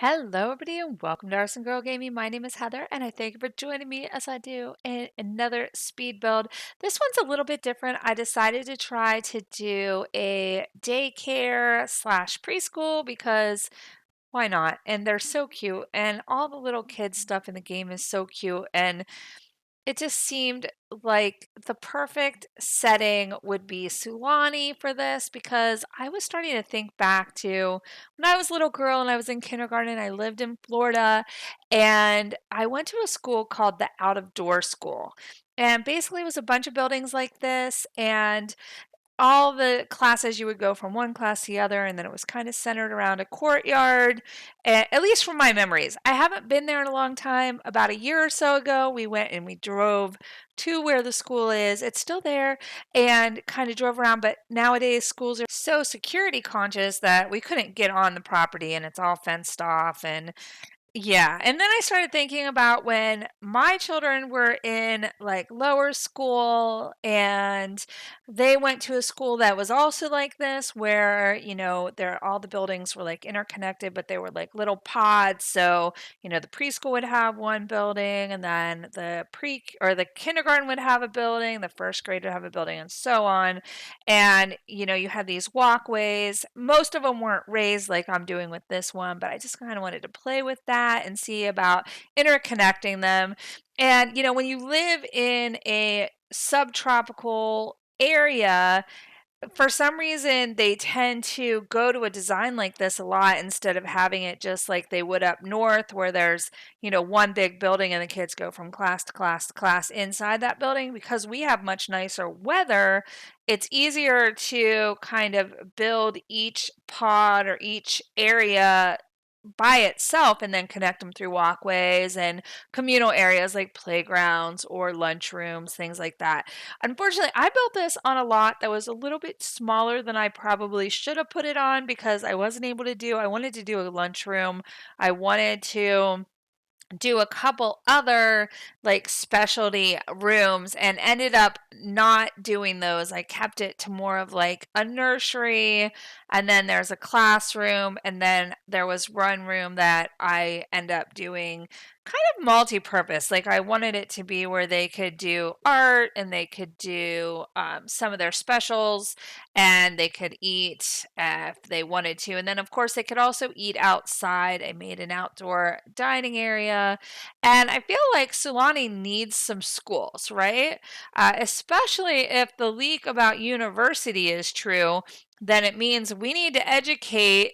Hello, everybody, and welcome to ArsenGirl Gaming. My name is Heather, and I thank you for joining me as I do another speed build. This one's a little bit different. I decided to try to do a daycare slash preschool because why not? And they're so cute, and all the little kids stuff in the game is so cute, and it just seemed like the perfect setting would be Sulani for this because I was starting to think back to when I was a little girl and I was in kindergarten. I lived in Florida and I went to a school called the Out of Door School. And basically, it was a bunch of buildings like this, and all the classes you would go from one class to the other, and then it was kind of centered around a courtyard, at least from my memories. I haven't been there in a long time. About a year or so ago, we went and we drove to where the school is. It's still there, and kind of drove around, but nowadays schools are so security conscious that we couldn't get on the property, and it's all fenced off. And yeah, and then I started thinking about when my children were in like lower school and they went to a school that was also like this where, there all the buildings were like interconnected, but they were like little pods. So, the preschool would have one building and then the pre or the kindergarten would have a building, the first grade would have a building and so on. And, you had these walkways. Most of them weren't raised like I'm doing with this one, but I just kind of wanted to play with that and see about interconnecting them. And, when you live in a subtropical area, for some reason they tend to go to a design like this a lot instead of having it just like they would up north where there's one big building and the kids go from class to class to class inside that building. Because we have much nicer weather, it's easier to kind of build each pod or each area by itself and then connect them through walkways and communal areas like playgrounds or lunchrooms, things like that. Unfortunately, I built this on a lot that was a little bit smaller than I probably should have put it on because I wasn't able to I wanted to do a lunchroom. I wanted to do a couple other like specialty rooms and ended up not doing those. I kept it to more of like a nursery, and then there's a classroom, and then there was one room that I end up doing kind of multi-purpose. Like I wanted it to be where they could do art and they could do some of their specials and they could eat if they wanted to. And then, of course, they could also eat outside. I made an outdoor dining area. And I feel like Sulani needs some schools, right? Especially if the leak about university is true, then it means we need to educate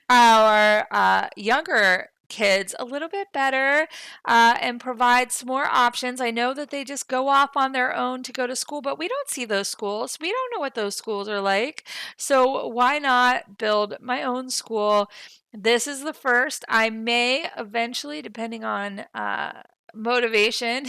our younger kids a little bit better and provide some more options. I know that they just go off on their own to go to school, but we don't see those schools. We don't know what those schools are like. So why not build my own school? This is the first. I may eventually, depending on motivation,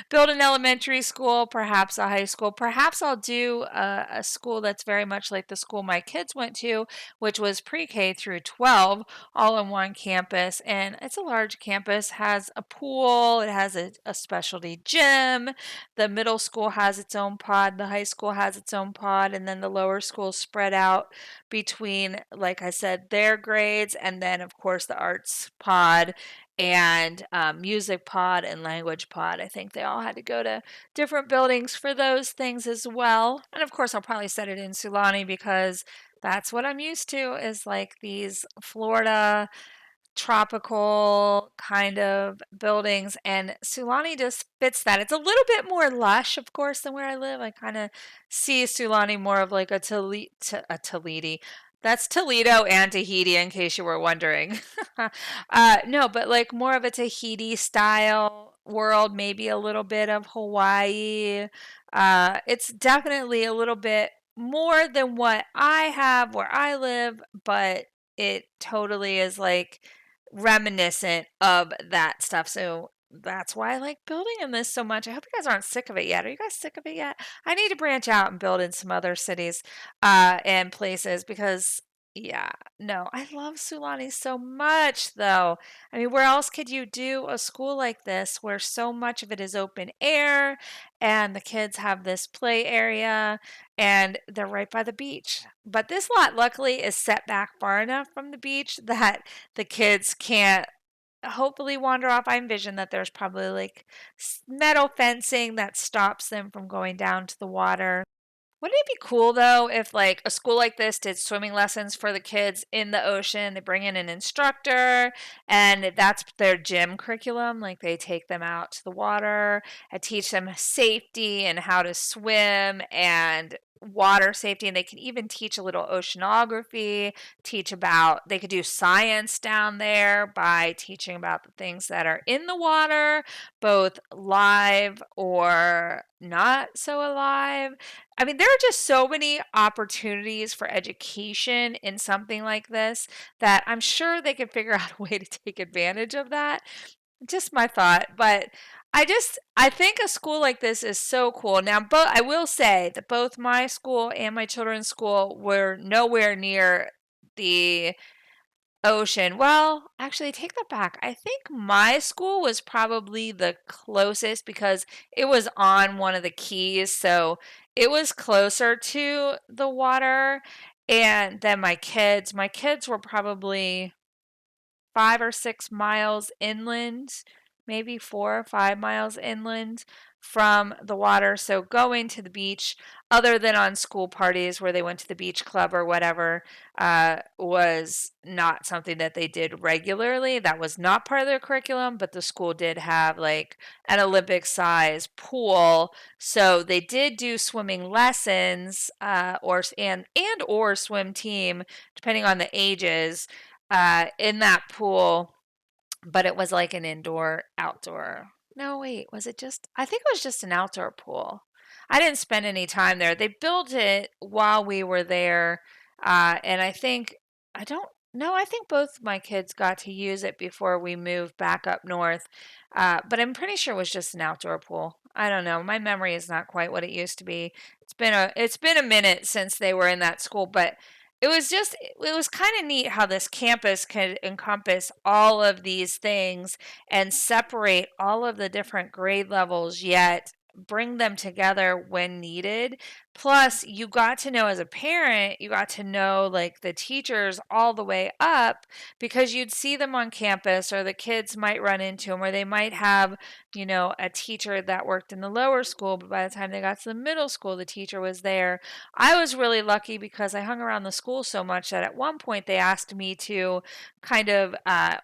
build an elementary school, perhaps a high school. Perhaps I'll do a school that's very much like the school my kids went to, which was pre-K through 12, all in one campus. And it's a large campus, has a pool, it has a specialty gym. The middle school has its own pod, the high school has its own pod, and then the lower school spread out between, like I said, their grades, and then, of course, the arts pod and music pod and language pod. I think they all had to go to different buildings for those things as well. And of course, I'll probably set it in Sulani because that's what I'm used to is like these Florida tropical kind of buildings, and Sulani just fits that. It's a little bit more lush, of course, than where I live. I kind of see Sulani more of like a Toledo. That's Toledo and Tahiti, in case you were wondering. No, but like more of a Tahiti style world, maybe a little bit of Hawaii. It's definitely a little bit more than what I have where I live, but it totally is like reminiscent of that stuff. So that's why I like building in this so much. I hope you guys aren't sick of it yet. Are you guys sick of it yet? I need to branch out and build in some other cities and places because Yeah, no, I love Sulani so much, though. I mean, where else could you do a school like this where so much of it is open air and the kids have this play area and they're right by the beach? But this lot, luckily, is set back far enough from the beach that the kids can't hopefully wander off. I envision that there's probably like metal fencing that stops them from going down to the water. Wouldn't it be cool though if like a school like this did swimming lessons for the kids in the ocean? They bring in an instructor and that's their gym curriculum. Like they take them out to the water and teach them safety and how to swim and water safety. And they can even teach a little oceanography, teach about, they could do science down there by teaching about the things that are in the water, both live or not so alive. I mean, there are just so many opportunities for education in something like this that I'm sure they could figure out a way to take advantage of that. Just my thought, but I think a school like this is so cool. Now, I will say that both my school and my children's school were nowhere near the ocean. Well, actually, take that back. I think my school was probably the closest because it was on one of the keys, so it was closer to the water. And then my kids were probably 5 or 6 miles inland, maybe 4 or 5 miles inland from the water. So going to the beach, other than on school parties where they went to the beach club or whatever, was not something that they did regularly. That was not part of their curriculum, but the school did have like an Olympic size pool. So they did do swimming lessons, or swim team, depending on the ages in that pool, but it was like an indoor outdoor. No, wait, was it just? I think it was just an outdoor pool. I didn't spend any time there. They built it while we were there, and I don't know. I think both my kids got to use it before we moved back up north, but I'm pretty sure it was just an outdoor pool. I don't know. My memory is not quite what it used to be. It's been a minute since they were in that school, but it was kind of neat how this campus could encompass all of these things and separate all of the different grade levels, yet bring them together when needed. Plus, you got to know as a parent, you got to know like the teachers all the way up because you'd see them on campus, or the kids might run into them, or they might have, a teacher that worked in the lower school, but by the time they got to the middle school, the teacher was there. I was really lucky because I hung around the school so much that at one point they asked me to kind of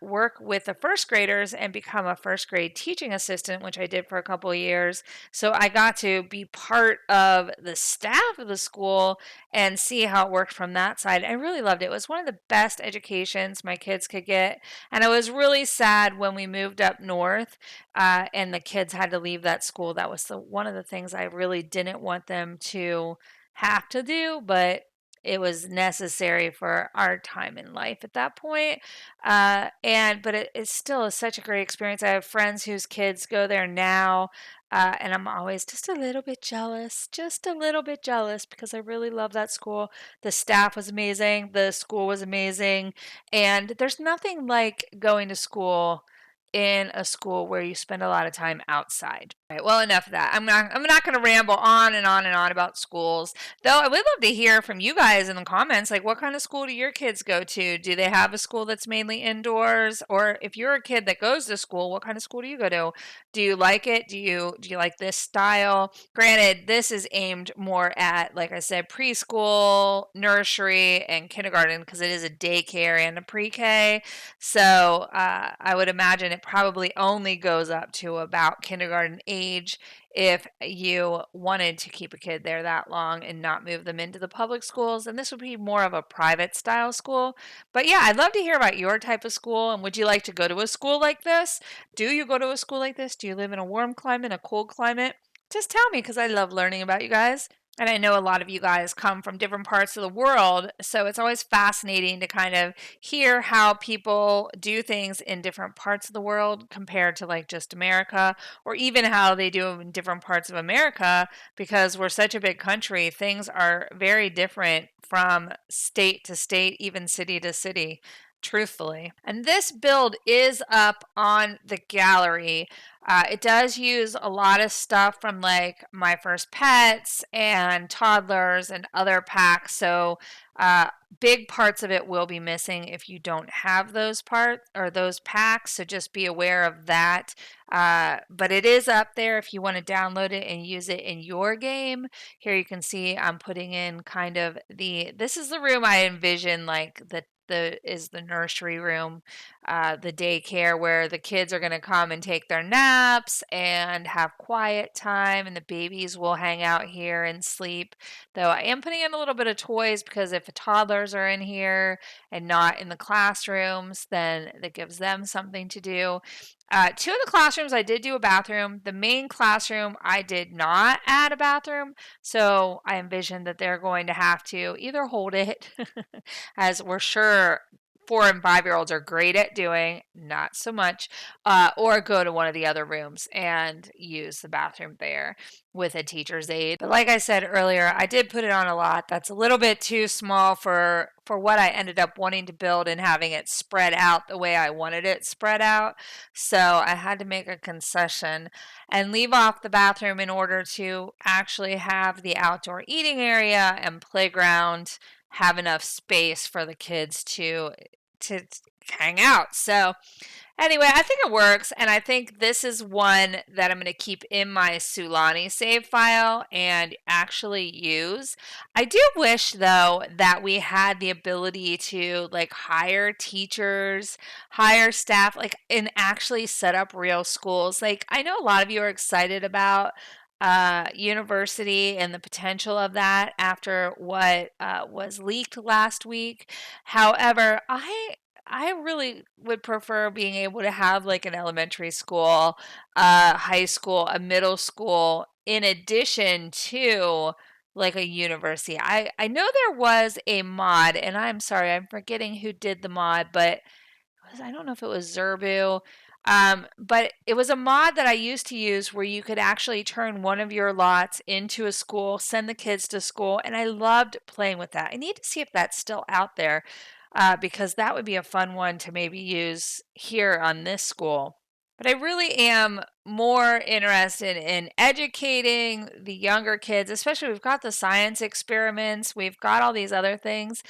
work with the first graders and become a first grade teaching assistant, which I did for a couple of years. So I got to be part of the staff of the school and see how it worked from that side. I really loved it. It was one of the best educations my kids could get. And I was really sad when we moved up north and the kids had to leave that school. That was one of the things I really didn't want them to have to do, but it was necessary for our time in life at that point. But it still is such a great experience. I have friends whose kids go there now, and I'm always just a little bit jealous because I really love that school. The staff was amazing, the school was amazing, and there's nothing like going to school in a school where you spend a lot of time outside. All right, well, enough of that. I'm not going to ramble on and on and on about schools. Though I would love to hear from you guys in the comments, like what kind of school do your kids go to? Do they have a school that's mainly indoors? Or if you're a kid that goes to school, what kind of school do you go to? Do you like it? Do you like this style? Granted, this is aimed more at, like I said, preschool, nursery, and kindergarten because it is a daycare and a pre-K. So I would imagine it probably only goes up to about kindergarten age if you wanted to keep a kid there that long and not move them into the public schools. And this would be more of a private style school. But yeah, I'd love to hear about your type of school. And would you like to go to a school like this? Do you go to a school like this? Do you live in a warm climate, a cold climate? Just tell me because I love learning about you guys. And I know a lot of you guys come from different parts of the world, so it's always fascinating to kind of hear how people do things in different parts of the world compared to like just America, or even how they do in different parts of America, because we're such a big country. Things are very different from state to state, even city to city, truthfully. And this build is up on the gallery. It does use a lot of stuff from like My First Pets and Toddlers and other packs. So, uh, big parts of it will be missing if you don't have those parts or those packs. So, just be aware of that. But it is up there if you want to download it and use it in your game. Here you can see I'm putting in kind of this is the room I envision, like the nursery room, the daycare where the kids are going to come and take their naps and have quiet time, and the babies will hang out here and sleep. Though I am putting in a little bit of toys because if toddlers are in here and not in the classrooms, then that gives them something to do. Two of the classrooms I did do a bathroom. The main classroom I did not add a bathroom, so I envision that they're going to have to either hold it, as we're sure 4 and 5-year-olds are great at doing, not so much, or go to one of the other rooms and use the bathroom there with a teacher's aide. But like I said earlier, I did put it on a lot. That's a little bit too small for what I ended up wanting to build and having it spread out the way I wanted it spread out. So I had to make a concession and leave off the bathroom in order to actually have the outdoor eating area and playground have enough space for the kids to hang out. So anyway, I think it works, and I think this is one that I'm going to keep in my Sulani save file and actually use. I do wish, though, that we had the ability to like hire teachers, hire staff, like and actually set up real schools. Like I know a lot of you are excited about university and the potential of that after what was leaked last week. However, I really would prefer being able to have like an elementary school, high school, a middle school, in addition to like a university. I know there was a mod, and I'm sorry, I'm forgetting who did the mod, but I don't know if it was Zerbu. But it was a mod that I used to use where you could actually turn one of your lots into a school, send the kids to school, and I loved playing with that. I need to see if that's still out there, because that would be a fun one to maybe use here on this school. But I really am more interested in educating the younger kids, especially we've got the science experiments, we've got all these other things.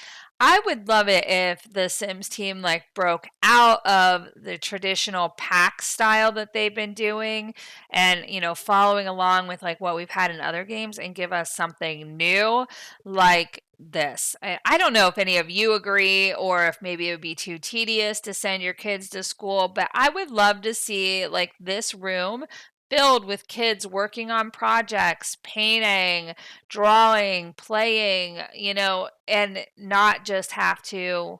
I would love it if the Sims team like broke out of the traditional pack style that they've been doing and, following along with like what we've had in other games and give us something new like this. I don't know if any of you agree or if maybe it would be too tedious to send your kids to school, but I would love to see like this room filled with kids working on projects, painting, drawing, playing, and not just have to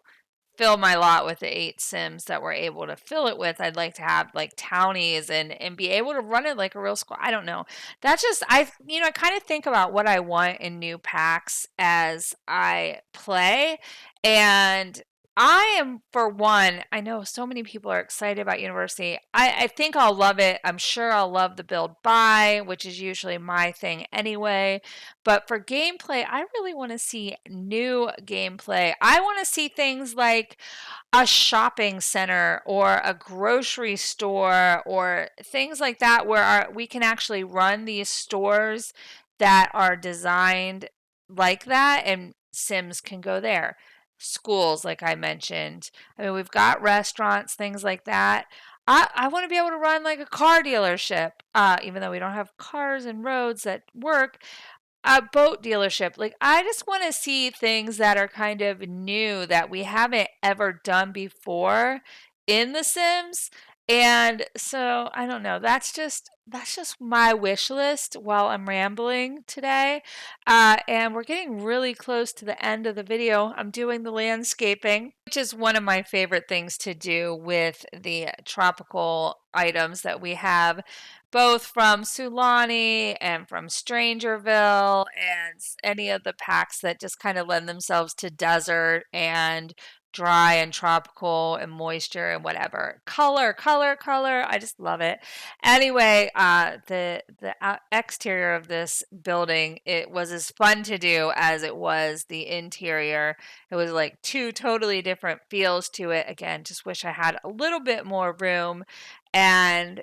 fill my lot with the 8 Sims that we're able to fill it with. I'd like to have like townies and be able to run it like a real school. I don't know. That's just I kind of think about what I want in new packs as I play, and I am, for one, I know so many people are excited about university. I think I'll love it. I'm sure I'll love the build buy, which is usually my thing anyway. But for gameplay, I really want to see new gameplay. I want to see things like a shopping center or a grocery store or things like that where we can actually run these stores that are designed like that, and Sims can go there. Schools, like I mentioned. I mean, we've got restaurants, things like that. I want to be able to run like a car dealership, even though we don't have cars and roads that work, a boat dealership. Like, I just want to see things that are kind of new that we haven't ever done before in The Sims. And so I don't know. That's just my wish list while I'm rambling today. And we're getting really close to the end of the video. I'm doing the landscaping, which is one of my favorite things to do with the tropical items that we have, both from Sulani and from Strangerville and any of the packs that just kind of lend themselves to desert and dry and tropical and moisture and whatever. Color, color, color. I just love it. Anyway, the exterior of this building, it was as fun to do as it was the interior. It was like two totally different feels to it. Again, just wish I had a little bit more room. And,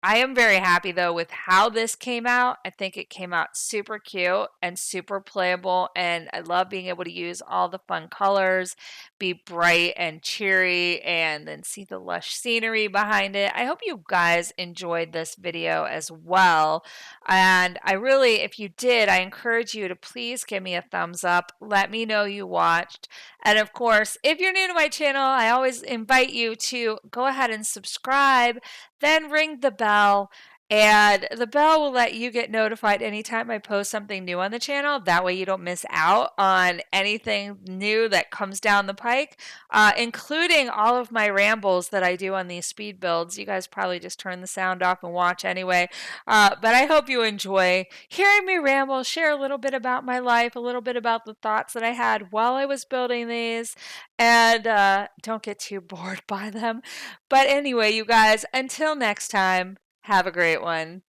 I am very happy though with how this came out. I think it came out super cute and super playable, and I love being able to use all the fun colors, be bright and cheery, and then see the lush scenery behind it. I hope you guys enjoyed this video as well. And if you did, I encourage you to please give me a thumbs up. Let me know you watched. And of course, if you're new to my channel, I always invite you to go ahead and subscribe, then ring the bell. And the bell will let you get notified anytime I post something new on the channel. That way you don't miss out on anything new that comes down the pike, including all of my rambles that I do on these speed builds. You guys probably just turn the sound off and watch anyway. But I hope you enjoy hearing me ramble, share a little bit about my life, a little bit about the thoughts that I had while I was building these, and don't get too bored by them. But anyway, you guys, until next time, have a great one.